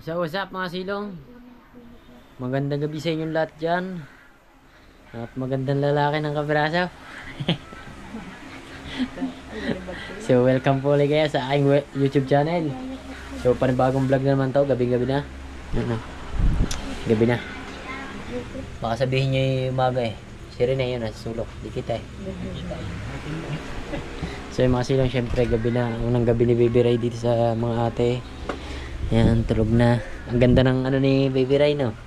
So what's up mga silong? Magandang gabi sa inyong lahat dyan. At magandang lalaki ng kabraso. So welcome po ulit kayo sa aking YouTube channel. So panibagong vlog na naman to. Gabi-gabi na. Gabi na. Baka sabihin nyo yung umaga eh. Si Rene yun nasa sulok. Di kita eh. So yung mga silong syempre gabi na. Unang gabi ni Baby Ray dito sa mga ate. Yan, tulog na. Ang ganda ng ano ni Baby Ray, no?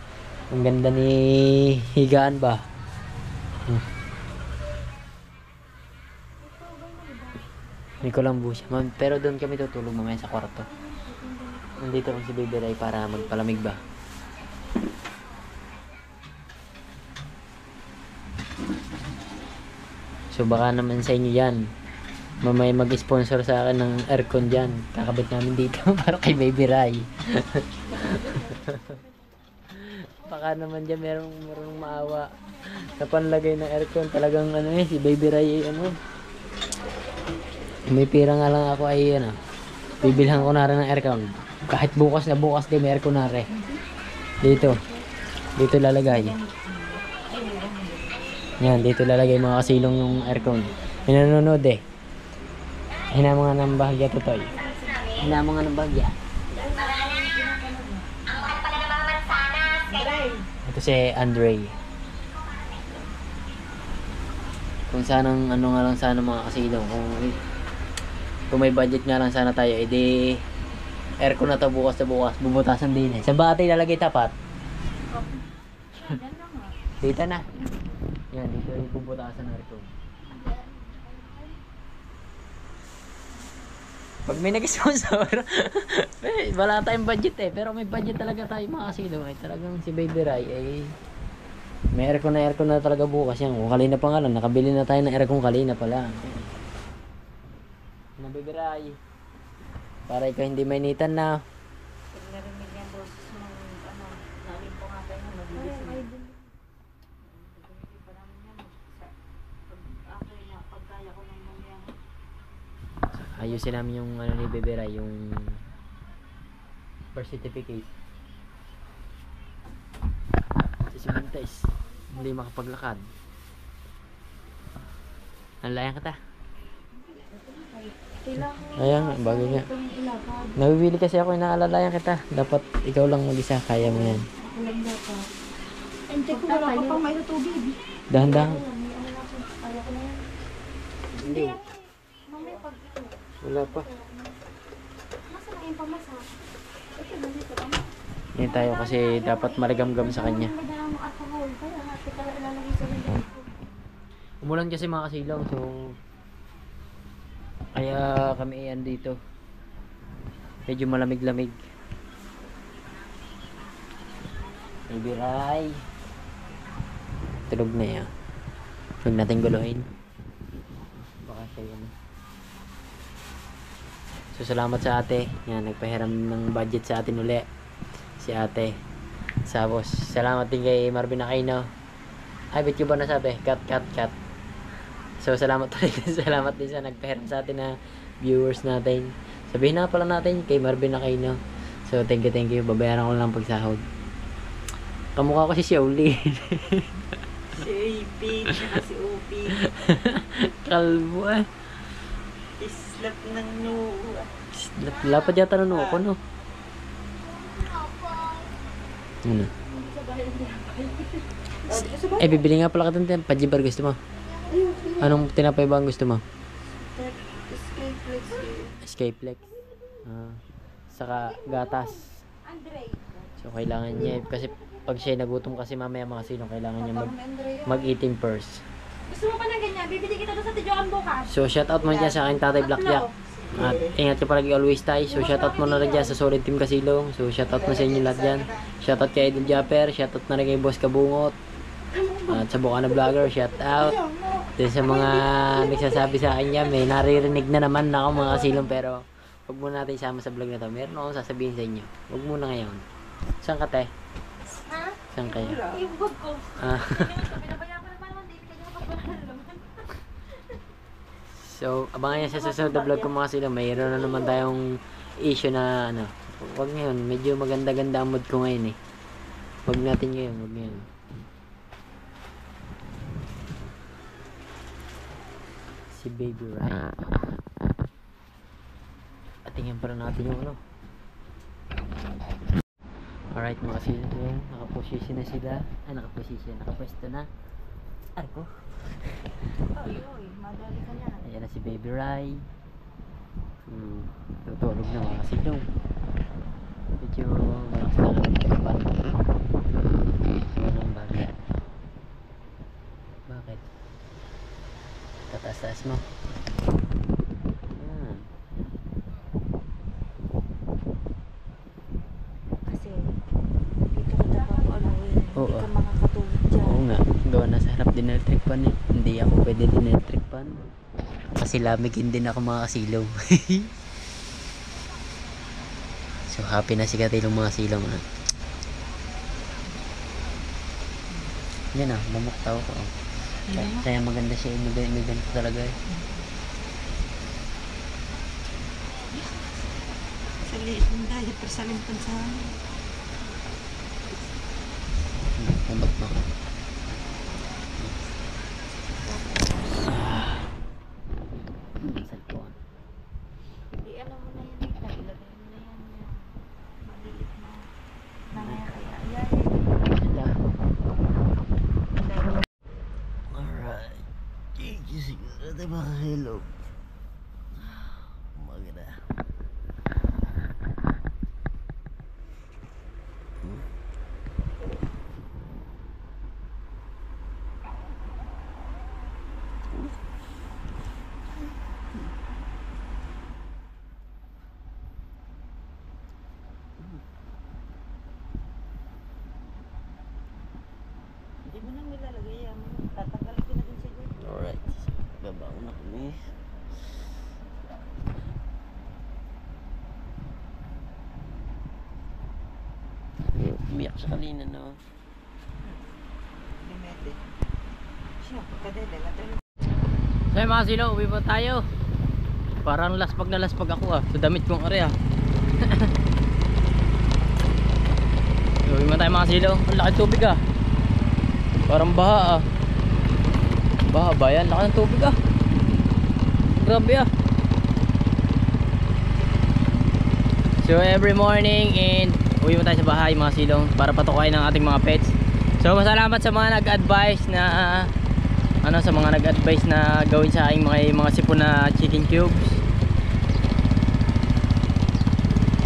Ang ganda ni higaan ba? May kulambo siya. Pero doon kami tutulog mamaya sa kwarto. Nandito lang si Baby Ray para magpalamig ba? So baka naman sa inyo yan. Mamaya mag-sponsor sa akin ng aircon dyan. Kakabit namin dito para kay Baby Ray. Baka naman dyan merong maawa sa panlagay ng aircon. Talagang ano si Baby Ray may pira nga lang ako ay bibilhan ko na rin ng aircon. Kahit bukas na bukas din may aircon na rin. Dito lalagay. Yan, dito lalagay mga kasilong yung aircon. May nanonood eh. Hinamo nga ng bahagya to toy. Hinamo nga ng bahagya. Ito si Andre. Kung sanang ano nga lang sana mga kasilong. Kung may budget nga lang sana tayo, edi aircon na to bukas na bukas. Bubutasan din eh. Sa bati lalagay tapat. Dito na. Yan, dito yung bubutasan ng aircon. Pag may nag-sponsor, wala tayong budget eh. Pero may budget talaga tayo mga kasilong. Ay talagang si Baby Ray ay may aircon na talaga bukas yan. Kung kalina pa nga lang, nakabili na tayo ng aircon kalina pala. Na Baby Ray, para ikaw hindi mainitan na. Narinig yung boses mo, namin po nga tayo na mabilis. Pagkaya ko ng mamaya. Ayusin namin yung ano ni Baby Ray, yung birth certificate. Si Montes, hindi makapaglakad. Nalayan ka ta. Ayan, bagay nga. Nabibili kasi ako yung naalalayan kita. Dapat ikaw lang mag-isa, kaya mo yan. Hindi ko wala ka pang may tubig. Dahan-dahan. Kaya ko na yan. Hindi. Mamaya pag ito. Wala pa. Masa na yung pamasa? Ito na dito ka. Yan tayo kasi dapat marigam-gam sa kanya. Umulan kasi mga kasilaw, so kaya kami iyan dito. Medyo malamig-lamig. Baby Ray. Tulog na yan. Huwag natin guluhin. Baka siya yan. So salamat sa ate. Yan, nagpahiram ng budget sa atin uli. Si ate. Sabos. Salamat din kay Marvin Aquino. Ay, bet ko ba nasabi? Cut. So salamat ulit. Salamat din sa nagpahiram sa atin na viewers natin. Sabihin na pala natin kay Marvin Aquino. So thank you. Babayaran ko lang pagsahod. Kamukha ko si Shaolin. Si AP, si OP. Kalbo eh. Islap ng noo. Lapad yata ng noo ko, no? Ano? Bibili nga pala ka din. Pajibar gusto mo? Anong tinapay ba ang gusto mo? Escapelex. Saka gatas. So kailangan niya kasi pag siya nagutom kasi mamaya mga silong kailangan niya mag-eating first. Gusto mo pa ng ganyan? Bibili kita doon sa Tijuan bukas. So shout out mo dyan sa aking tatay Blackjack. At ingat ka palagi always tayo. So shout out mo na rin dyan sa Solid Team Kasilong. So shout out mo sa inyo lahat dyan. Shout out kay Idol Japper. Shout out na rin kay Boss Kabungot. At sa Bukana Vlogger, shout out. Then sa mga nagsasabi sa akin yan, may naririnig na naman ako mga kasilong, pero huwag muna natin isama sa vlog na to. Meron akong sasabihin sa inyo. Huwag muna ngayon. Saan ka te? Ha? Saan kayo? Yung bag ko. Pinabayaan ko naman naman, hindi ka nyo makabalaan naman. So, abangan nyo sa susunod na vlog ko mga kasilong. Mayroon na naman tayong issue na Wag ngayon, medyo maganda-ganda ang mood ko ngayon eh. Wag natin ngayon, wag ngayon. Si Baby Ryan. Tingnan pa rin natin yung ano. Alright mga kasilong, nakaposisyon na sila. Nakaposisyon, nakapwesto na. Ay ko. Oy, madali ka na. Ayan na si Baby Rai. Tutulog na mga kasilong. Medyo malakas na lang ang kapan. Walang bagay. Bakit? Tataas-taas mo. Kasi dito ka dapat aluin. Oo. Hindi ka makakatulog dyan. Oo nga, gawa na sa harap din electric pan eh. Hindi ako pwede din electric pan. Kasi lamigin din ako mga kasilaw. So happy na si Katilong mga silaw na. Yan ah, mamuktaw ko. Kaya maganda siya, may ganito talaga eh. Sa liit ng dahil, pero sa limpan sa amin. Kumbat mo. Cellphone. Ano mo na yan, Rita. Ilagay mo na yan. Maliit na. Namaya kaya. Ayan. Alright. Gising na natin mga hello. Umaga na. Hindi mo nang nilalagay yan. Tatanggalin ko na din siya dyan. Alright. Babaw na kami. Umiyak sa kanina no. Limete. Siya, pagkadele. Natin. So mga silo, uwi po tayo. Parang laspag na laspag ako ah. Sa damit kong area. Uwi mo tayo mga silo. Ang laki tubig ah. Parang baha ah. Baha ba yan? Laki ng tubig ah. Grabe ah. So every morning and uwi mo tayo sa bahay mga silong para patukain ng ating mga pets. So masalamat sa mga nag-advise na sa mga nag-advise na gawin sa aking mga sipon na chicken cubes.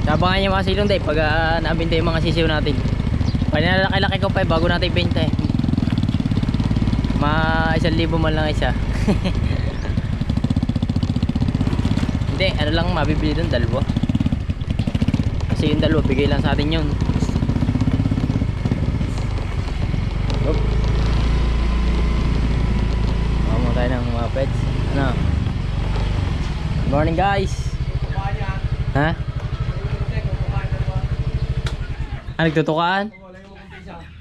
Tabangan niyo mga silong dahil pag nabinta yung mga sisiw natin. Pag nalalaki-laki ko pa bago natin ibenta eh. 1,000 man lang isa. Hindi, ano lang mabibili doon, dalawa. Kasi yung dalawa, bigay lang sa atin yun. Oop. Mamo tayo ng mga pets. Ano? Good morning guys. Ha? Nagtutukaan?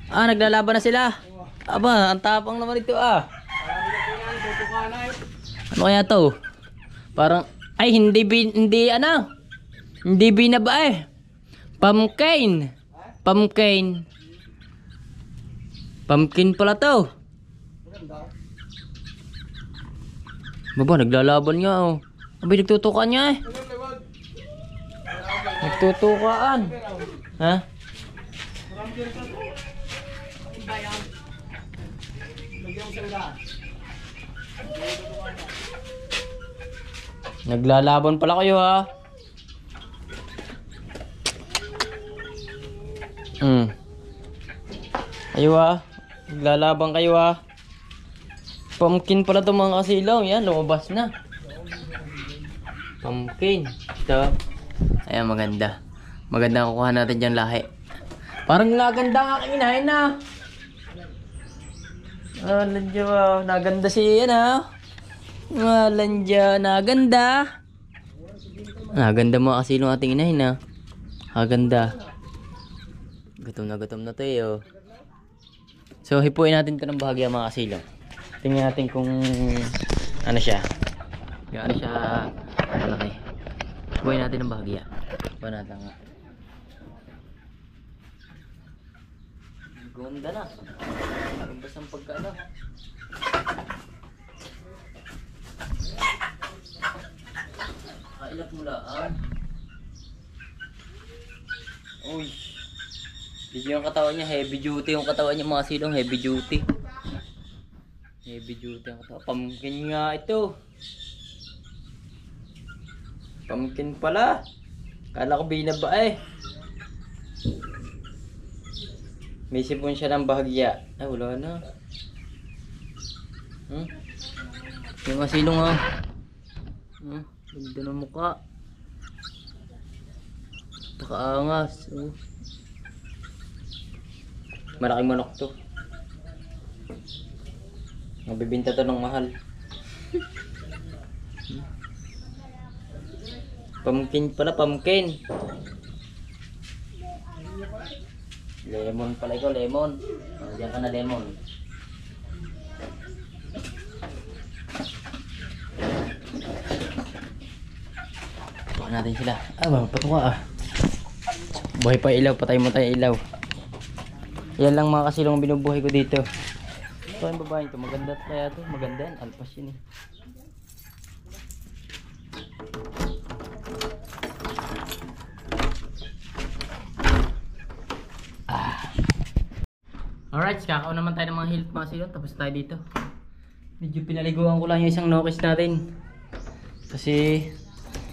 Naglalaban na sila. Aba, ang tapang naman ito ah. Ano kaya to? Parang, ay hindi binaba eh. Pumpkin. Pumpkin pala to. Baba, naglalaban nga oh. Abay, nagtutukaan niya eh. Nagtutukaan. Ha? Naglalaban pala kayo ha. Ayo ha. Naglalaban kayo ha. Pumpkin pala itong mga kasilaw. Yan, lumabas na. Pumpkin. Ito. Ayan, maganda. Maganda kukuha natin dyan lahi. Parang naganda ang aking inahin na. Landya, naganda siya na. Landya, naganda. Naganda mga kasilong ating inahin na. Naganda. Gutom na to eh oh. So hipuin natin ito ng bahagya mga kasilong. Tingnan natin kung ano siya. Yung ano siya malaki. Hipuin natin ng bahagya. Hipuin natin nga. Ganda na. Ganda sa pagkaano. Kailap mo lang. Uy. Busy yung katawan niya. Heavy duty yung katawan niya mga silong. Heavy duty. Heavy duty ang katawan. Pumpkin nga ito. Pumpkin pala. Kala ko binaba eh. May sipon siya ng bahagya. Ay, wala na. Yung masilong ha. Ganda ng mukha. Pakaangas. Malaking manok to. Mabibinta to ng mahal. Pumpkin pala, pumpkin. Lemon pala ikaw, lemon. Diyan ka na lemon. Tukan natin sila. Pato ka Buhay pa ilaw, patay mo tayo ilaw. Yan lang mga kasilong binubuhay ko dito. Ito yung babae ito, maganda kaya ito. Maganda yan, alpas yun eh. Alright, kakao naman tayo ng mga hilt mga silong. Tapos tayo dito. Medyo pinaliguan ko lang yung isang nokis natin. Kasi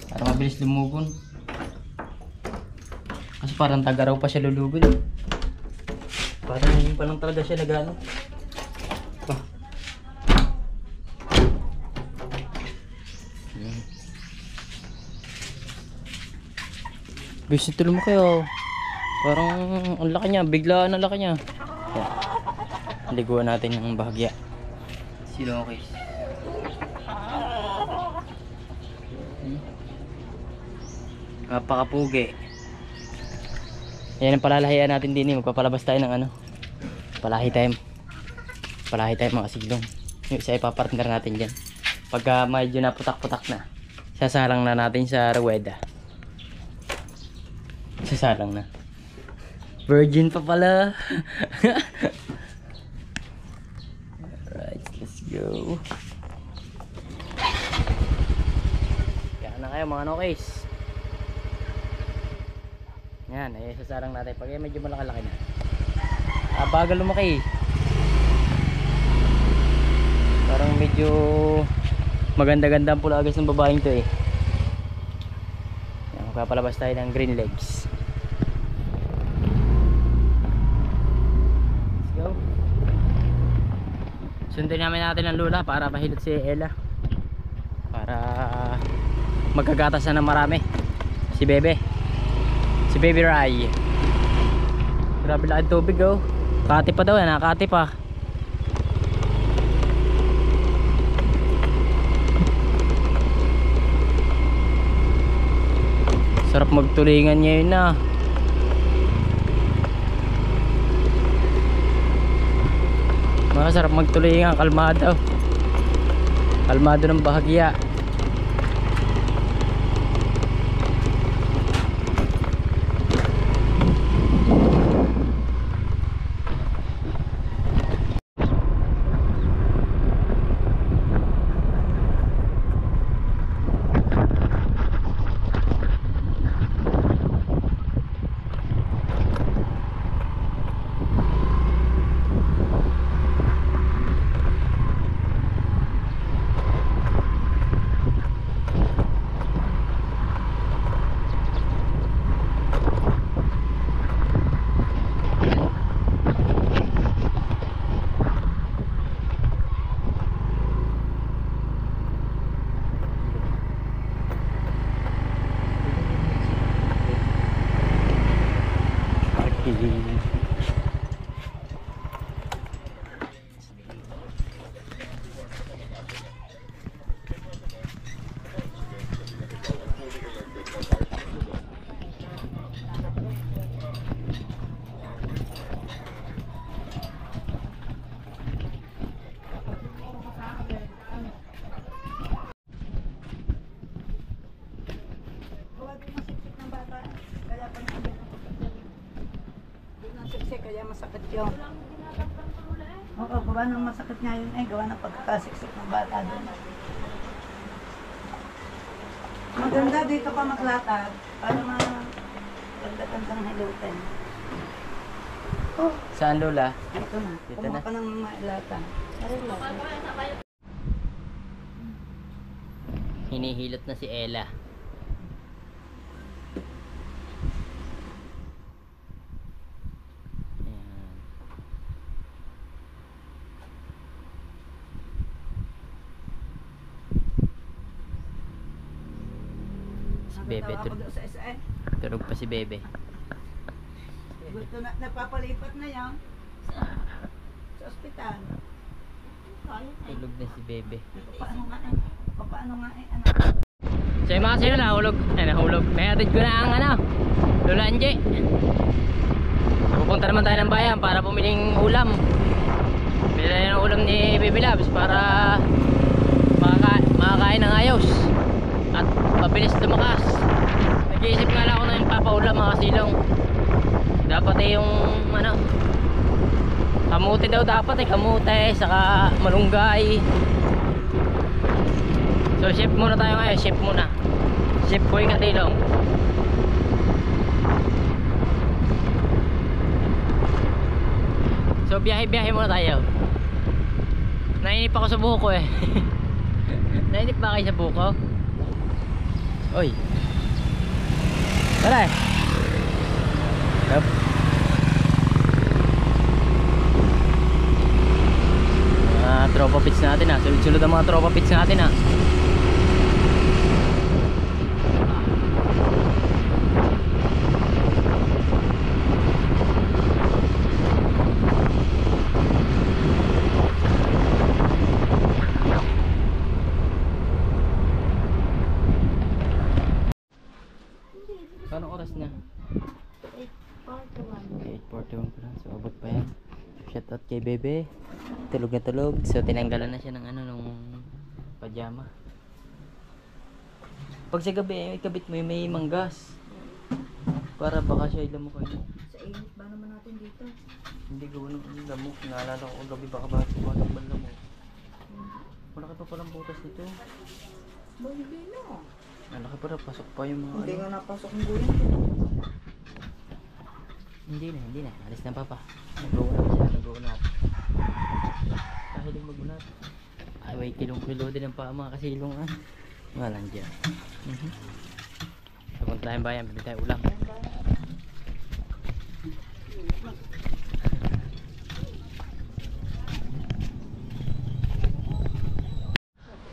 parang mabilis lumugon. Kasi parang tagaraw pa siya lulugon. Parang yun pa lang talaga siya nagano. Gusto tuloy mo kayo. Parang ang laki niya. Biglaan ang laki niya. Liguan natin yung bahagya. Silokis. Kapakapugi. Ayan ang palalahian natin din. Magpapalabas tayo ng ano. Palahi time. Palahi time mga silong. Yung isa ipapartner natin dyan. Pagka medyo naputak-putak na, sasalang na natin sa ruweda. Sasalang na. Virgin pa pala. Alright, let's go. Kaya na kayo mga nokis. Yan, ay sasalang natin. Pag medyo malaki-laki na. Bagal lumaki. Parang medyo maganda-ganda ang pulagas ng babaeng to eh. Yan, magpapalabas tayo ng green legs. Sundin namin natin ang lula para mahilot si Ella. Para magkagatas na ng marami. Si Bebe. Si Baby Rai. Grabe lang ang tubig oh. Kati pa daw yan, nakati pa. Sarap magtulingan ngayon na. Masarap magtulingan, kalmado. Kalmado ng bahagya. kaya masakit yun. Oo, gawa ng masakit nga yun eh. Gawa ng pagkakasiksik ng bata doon. Maganda dito ka maglatag para maganda-gandang hilutin. Oh, Saan, Lola? dito na. Dito Kumuha na. ka ng mailatag. Hinihilot na si Ella. Ayan. Si Bebe, Nakatawa ko doon sa isa eh. tulog pa si Bebe. Gusto na, napapalipat na yan. Sa ospital. Tulog na si Bebe. Paano nga eh? Paano nga eh? Ano? So yung mga sino nahulog, nahulog. Nahatid ko na ang Lola Anje. Pupunta naman tayo ng bayan para pumiling ulam. Bili tayo ng ulam ni Baby Labs para makakain ng ayos at mabilis lumakas. Nag-iisip nga lang ako na yung papaulam mga silong. Dapat eh yung kamote daw dapat eh, kamote saka malunggay. So chef muna tayo ngayon, chef muna. Chef Boy Katilong. So biyahe muna tayo. Nainip ako sa buhok ko eh. Nainip ba kayo sa buhok ko? Oy. Tara eh. Yup. Mga tropa pits natin ha. Sulod-sulod ang mga tropa pits natin ha. Paano oras na? 8:41 pa lang. So abot pa yan. Shout out kay Bebe. Tulog na tulog. So tinanggalan na siya ng nung pajama. Pag sa gabi ikabit mo yung may manggas. Para baka siya ilamok kayo. Sa init ba naman natin dito? Hindi gawa ng lamok. Naalala ko gabi baka bakit ba lamok. Wala ka pa palang butas dito. Hindi no. Malaki pa na, pasok pa yung mga Hindi nga napasok ng guyan. Hindi na. Alis na papa. Nag-uunat siya, nag-uunat. Kahiling mag-unat. Ay, may kilong-kilo din ang paa mga kasilong. Walang dyan. So, punta tayong bayan, bili tayo ulam.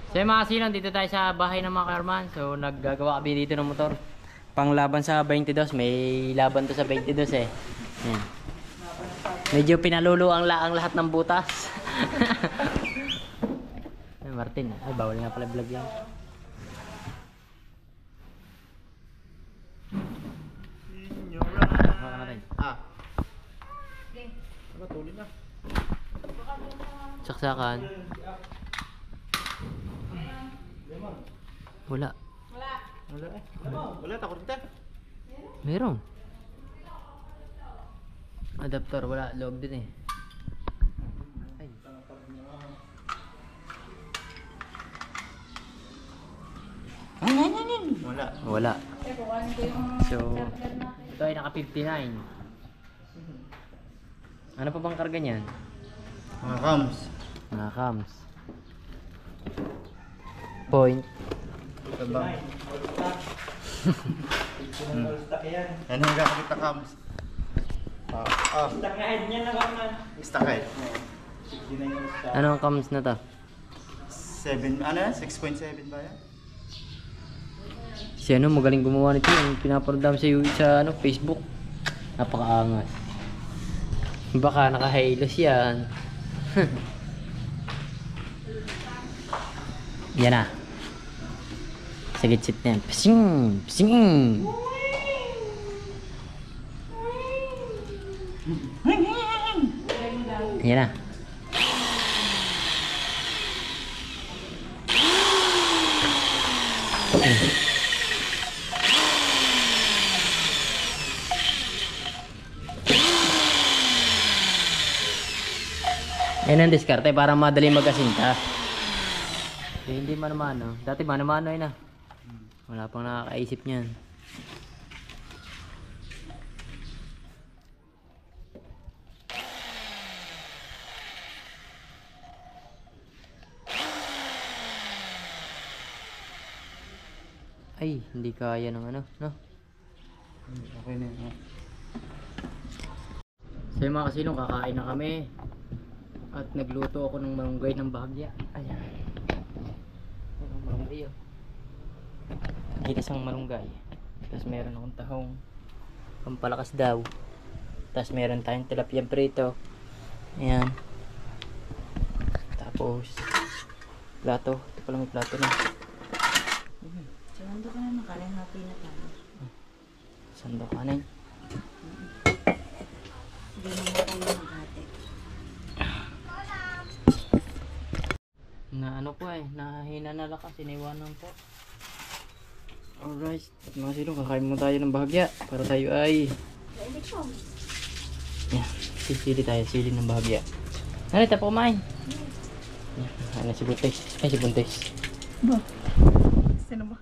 So yung mga silang, dito tayo sa bahay ng mga Karman. So naggagawa kami dito ng motor. Panglaban sa 22, may laban to sa 22 eh. Yan. Medyo pinalulo ang lahat ng butas. Ay Martin, ay bawal nga pala vlog yan. Baka natin. Tuloy na. Saksakan. Wala. Wala eh. Wala, takot kita. Meron. Adapter, wala. Loob din eh. Ay. Wala. Wala. So, ito ay naka 59. Ano pa bang karga niyan? Mga cams. Mga cams. Point. Ito ba? Ano yung gamit na cams? Stockhead niya na naman. Stockhead. Ano ang cams na to? 7, ano yan? 6.7 ba yan? Si ano, magaling gumawa nito. Yung pinapanood sa Facebook. Napakaangas. Baka naka-halos yan. Yan na. Sa gitsit na yan. Pising! Pising! Yan na. Yan ang diskarte para madali mag-asinta. Hindi mano-mano. Dati mano-mano yun ah. Wala pang nakakaisip niyan. Ay, hindi kaya ng ano, no? Okay na yun. So yung mga kasilong, kakain na kami. At nagluto ako ng malunggay ng bahagya. Ayan. Ayan, malunggay oh. Ginisang malunggay. Tapos meron akong tahong pampalakas daw. Tapos meron tayong tilapia prito. Ayan. Tapos plato. Ito pala may plato na. Sando ka na nakaling happy na tayo. Sando kanin. Hindi mo tayo maghati. Na ano po eh, nahina na lakas, iniwanan po. Alright, at mga silong, kakain mo tayo ng bahagya para tayo ay yan, sili tayo, sili ng bahagya. Narita po kumain. Yan, ano si Buntes, ay si Buntes. Ba? Sino ba?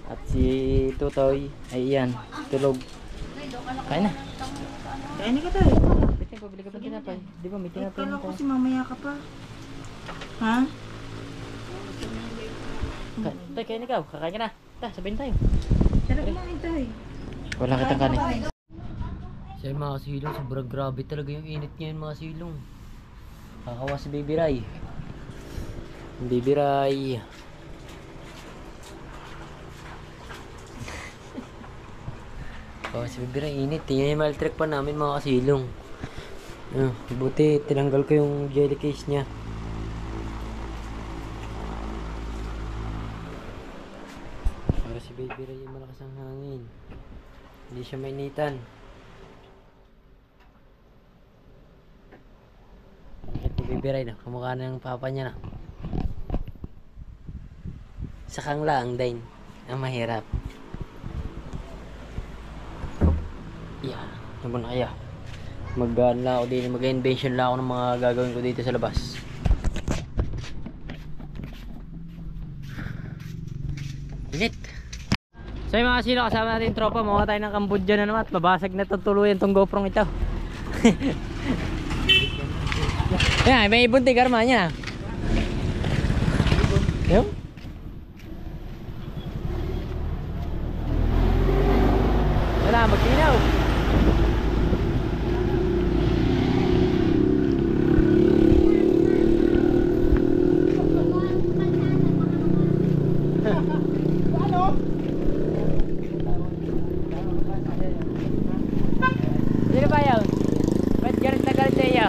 At si Tutoy ay yan, tulog. Kain na. Kain na ka tayo. Bitin, pabili ka pa tinapay. Di ba may tinapay Kala na ko tayo? si mamaya ka pa. Ha? Tay, kain ikaw, kakain ka na. Ta, sabihin tayo. Tara kumain tayo. Wala kitang kanin. So yung mga silong, sobrang grabe talaga yung init ngayon mga silong. Kakawa si Baby Ray. Baby Ray. Kakawa si Baby Ray, init. Tingnan yung mild trek pa namin mga kasilong. Buti, tinanggal ko yung jelly case niya. Para si Baby Ray yung malakas ang hangin. Hindi siya mainitan. Ito Baby Ray na, kamukha na ng papa niya na. Sakang lang din, ang mahirap. Yeah, ano na kaya? Mag-invention lang ako ng mga gagawin ko dito sa labas. Init! So yung mga silo, kasama natin yung tropa, mukha tayo ng Cambodia na naman at mabasag na tutuluyan tong GoPro ito. Yan, may ibon tigarma niya. Yung? Wala, magkinaw. Sino ba yun? Ba't galit na galit siya?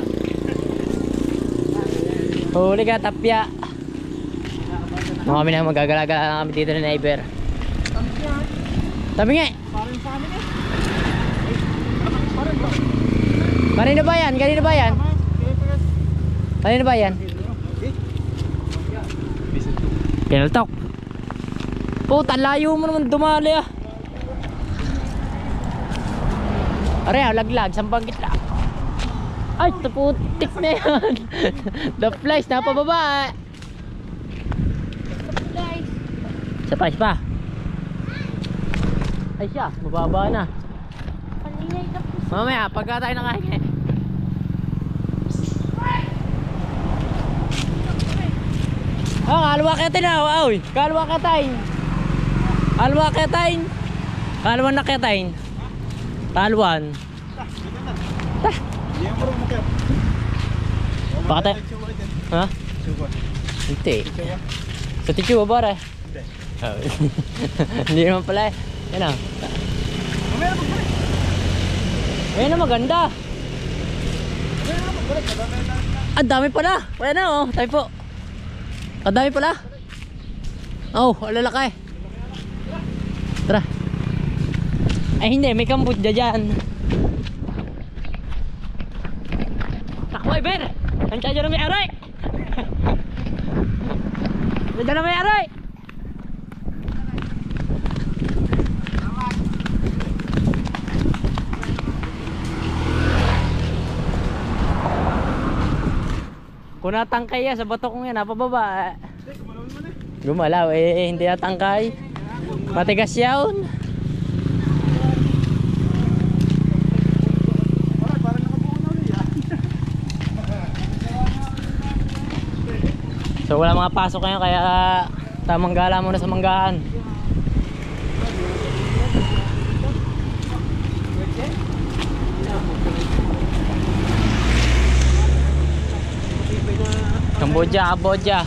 Huli ka, tapya. Mga kami na magagala-gala lang kami dito na neighbor. Tabi nga. Kanino ba yan? Kanino ba yan? Kanino ba yan? Pinaltok. Puta, layo mo naman dumali ah. Aray, laglag, sampang gitla. Ay, taputik na yan. The flies, napababa. Sa flies pa. Ay siya, mababa na. Mamaya, pagka tayo nakahingi. Oh, kalwa ka tayo na. Oy, kalwa ka tayo. Kalwa ka tayo. Kalwan na ka tayo. Kalwan. Tah. Pakata. Ha? Hindi. Sa tichu ba bare? Hindi naman pala. Yan ah. Ayan na maganda. Ang dami pala. Ayan na oh. Tayo po. Ang dami pala. Oh, alalaki. Tara. Ay hindi, may Cambodia dyan. Takbo Iber! Andiyan dyan na may aray! Andiyan na may aray! Kung natangkay yan sa bato kong yan, napababa. Gumalaw hindi natangkay. Matigas yun. So wala mga pasok ngayon kaya tamang gala muna sa manggahan. Cambodia.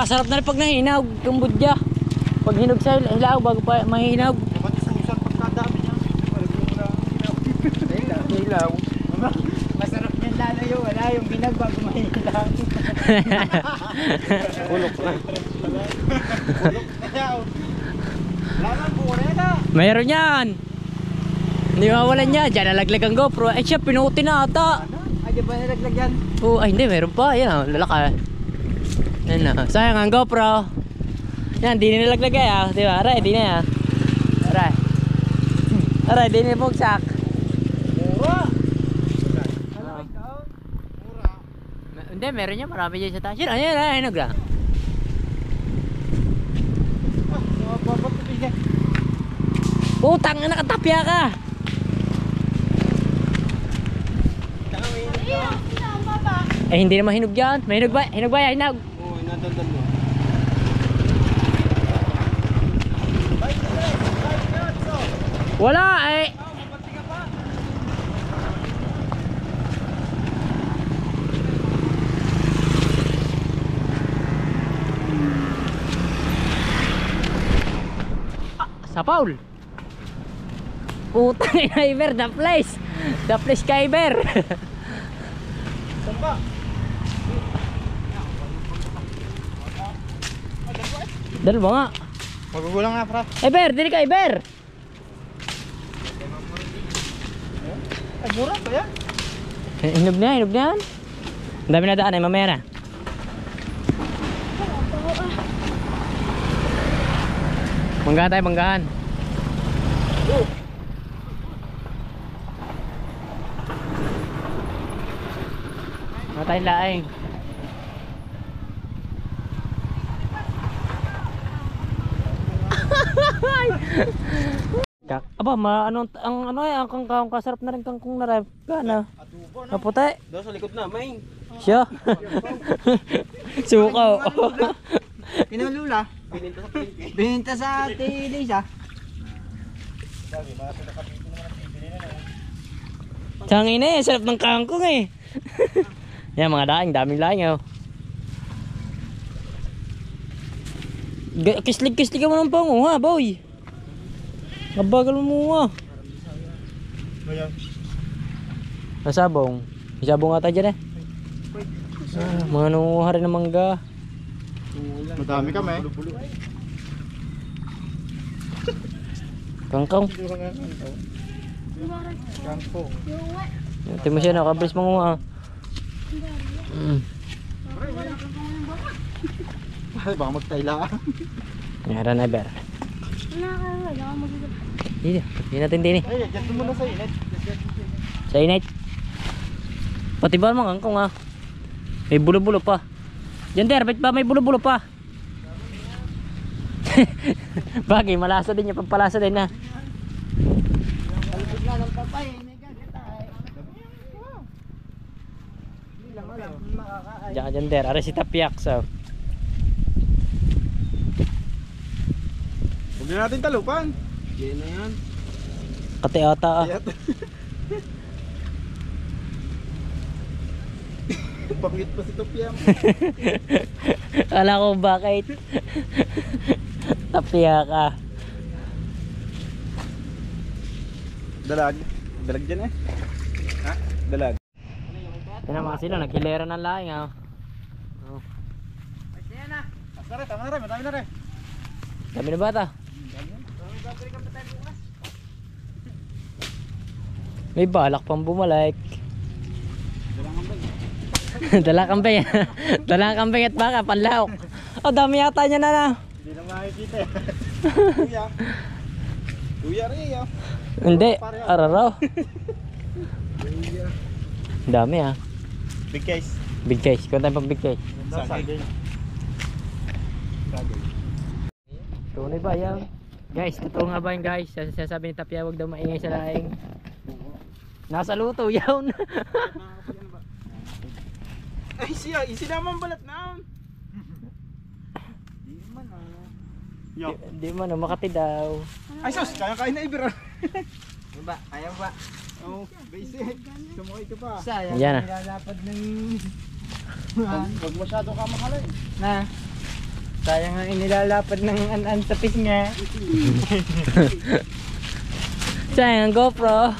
Sarap na rin pag nahinog, Cambodia. Pag hinog sa hilaw bago pa mahinog. Ilaw. Masarap niyan lalayo, wala yung binag bago mahilang. Bulok na. Bulok na. Laman po na. Mayroon yan. Hindi mawalan yan. Diyan nalaglag ang GoPro. Ay siya, pinuti na ata. Ay, ba nilaglag yan? Oh, ay hindi, meron pa. Yan, lalaka. Yan na. Sayang ang GoPro. Yan, di nilaglag ah. Di ba? Aray, di na yan. Aray, di na bugsak. Mura! Hindi, meron yan. Marami dyan sa taas. Yan, yan, hinog na. Putang, nakatapya ka. Eh, hindi naman hinog yan. May hinog ba? Hinog ba yan? Hinog. Oo, inadaldal mo. Wala eh. Sa Paul. Putang ina, Iber, the place. The place kay Iber. Saan ba? Dalawa nga. Magugulang nga, pra. Iber, dili ka Iber. Ay, mura ba yan? Hinog na yan. Ang dami na daan ay mamaya na. Manggahan tayo, manggahan. Matay laing. Aba, ano ang kangkong kasarap na rin kangkong na rep. Gana. Adobo na. Kaputi. Daw sa likod na, may. Siya. Sukaw. Pinulula. Bininta sa tilis ah. Tangin eh, sarap ng kangkong eh. Yan mga daing, daming laing oh. Kislig ka mo ng panguha, boy. Nabagal mo nga. Ayan. Nasabong. Isabong ata dyan eh. Mga nanguha rin ng mangga. Madami kami. Kangkong. Kangkong. Ito mo siya, nakabris manguha. Ay, baka magtayla. Meron na ber. Hindi natin din eh. Ay, dyan mo na sa init. Sa init. Pati ba mga kangkong ah. May bulo-bulo pa. Diyan der, ba't ba may bulo-bulo pa? Bagay, malasa din niya, pampalasa din na. Kalipit na ng papay, may gagatay. Hindi lang alam, makakaay. Diyan der, are si Tapiak so. Huwag na natin talupan. Yan na yan. Kati ata ah. Pangit pa si Topia mo. Kala ko bakit. Tapiak ah. Dalag. Dalag dyan eh. Ha? Dalag. Yan ang mga sila, naghilera ng laing ah. Oh. Ayan na. Asa rin, tama na rin, madami na rin. Dami na bata. May balak pang bumalik. Dala kambing. Dala kambing at baka panlahok. Oh, dami yata niya na. Hindi na makikita eh. Kuya. Kuya rin ah. Hindi, araraw. Dami ah. Big case. Big case. Kung tayo pang big case. Sagay. Sagay. Tunay ba yan? Guys, totoo nga ba yun guys? Sasabi ni Tapia, huwag daw maingay sa laing. Nasa luto, yawn. Ay siya, isi naman balat na. Di man Yo. Di man, Makati daw. Ay sus, kaya na ibira. Ba, ayaw ba? Oh, basic. Sumakay ka pa. Sayang, Yan na. nilalapad ng... Wag masyado ka mahalay. Na. Sayang ang inilalapad ng an-antapis nga. Sayang, GoPro.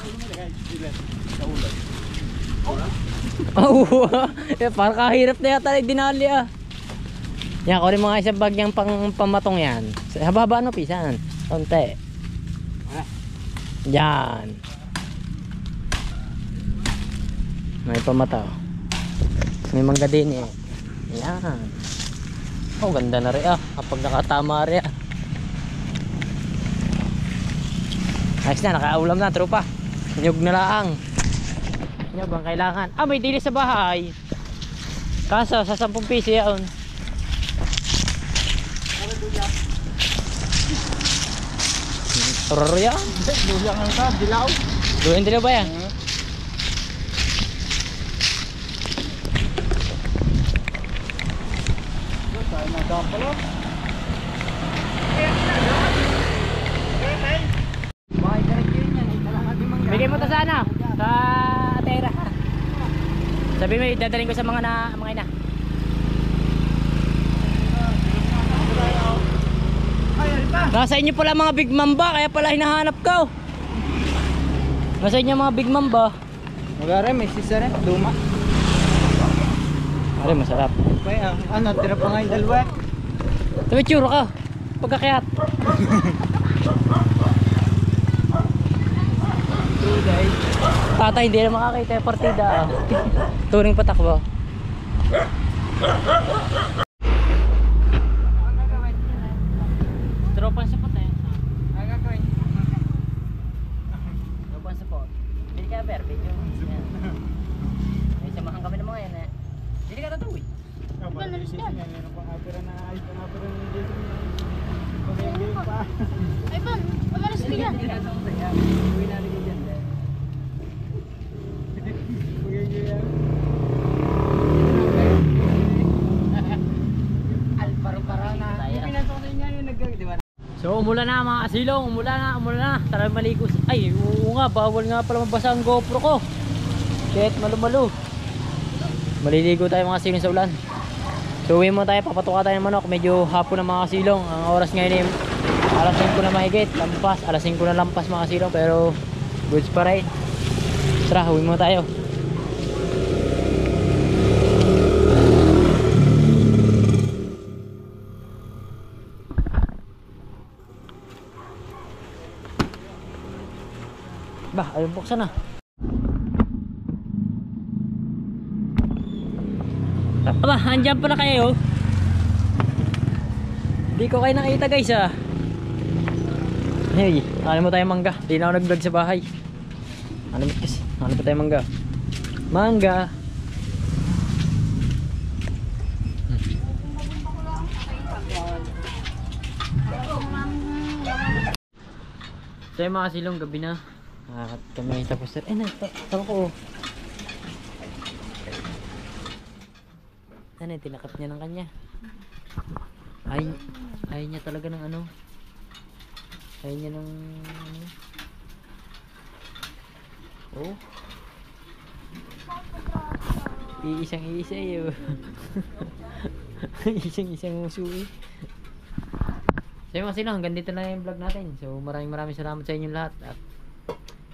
Oh, parang kahirap na yata dinali ah. Yan, kunin mga isang bagyang pamatong yan. Haba-haba ano, pisan. Konti. Yan. May pamata. May mangga din eh. Yan. Oh, ganda na rin ah. Kapag nakatama rin ah. Ayos na, nakaulam na, tropa. Nyug na laang. Nyug ang kailangan. Ah, may dilis sa bahay. Kaso, sa 10 piso yan. Turaro yan. Luya nga ka, dilaw. Luyan dilaw ba yan? Tayo na daw pala. Bakit direct yun yan? Kailangan di mangga. Bigay mo to sana sa Atera. Sabi mo, idadaling ko sa mga ina. Nasa inyo pala mga big mamba, kaya pala hinahanap ko. Nasa inyo mga big mamba. Magara, may sisa rin. Luma. Ay, masarap. Kaya, ano, tira pa nga yung dalawa. Sabi, tsuro ka. Pagkakayat. Tata, hindi na makakita yung partida. Turing patakbo. Tropan sa pot eh. Tropan sa pot. Hindi ka ber, video. May samahan kami ng mga yan eh. Hindi ka tatuwi. Meron pang apira na ayos pang apira ng Jason. Pag-game pa. Ay, Pan, umalis ka dyan. Uwi na rin dyan. Alparo-para na. Pinasok niya yung di ba? So umulan na mga kasilong, umulan na. Tara maligo. Ay, oo nga, bawal nga pala mabasa ang GoPro ko. Shit, malu-malu. Maliligo tayo mga kasilong sa ulan. So uwi mo tayo, papatuka tayo ng manok. Medyo hapon na mga kasilong. Ang oras ngayon ay alas 5 na mahigit, lampas. Alas 5 na lampas mga kasilong, pero goods pa rin. Tara, uwi mo tayo. Bah, ayun buksan na. Aba, andyan pala kayo. Hindi ko kayo nakita guys ah. Hey, ano mo tayo mangga? Hindi na ako nag-vlog sa bahay. Ano pa tayo mangga? Mangga. So yung mga silong, gabi na. At kami tapos na. Eh, tawa ko. Ano, tinakap niya ng kanya. Ayaw niya talaga ng ano. Ayaw niya ng... Oh. Iisang-iisa yun. Isang-isang muso eh. So yung mga sino, hanggang dito na yung vlog natin. So maraming salamat sa inyong lahat. At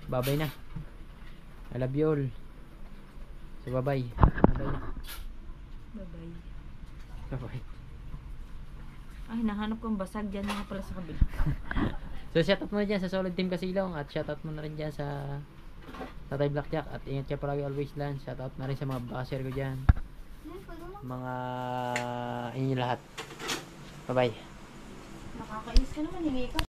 bye-bye na. I love you all. So bye-bye. Bye-bye na. Bye-bye. Bye-bye. Ay, hinahanap ko ang basag dyan nga pala sa kabila. So shoutout mo na dyan sa Solid Team Kasilong. At shoutout mo na rin dyan sa Tatay Blackjack. At ingat ka palagi always lang. Shoutout na rin sa mga baser ko dyan. Mga inyo lahat. Bye-bye. Nakakainis ka naman, hingi ka.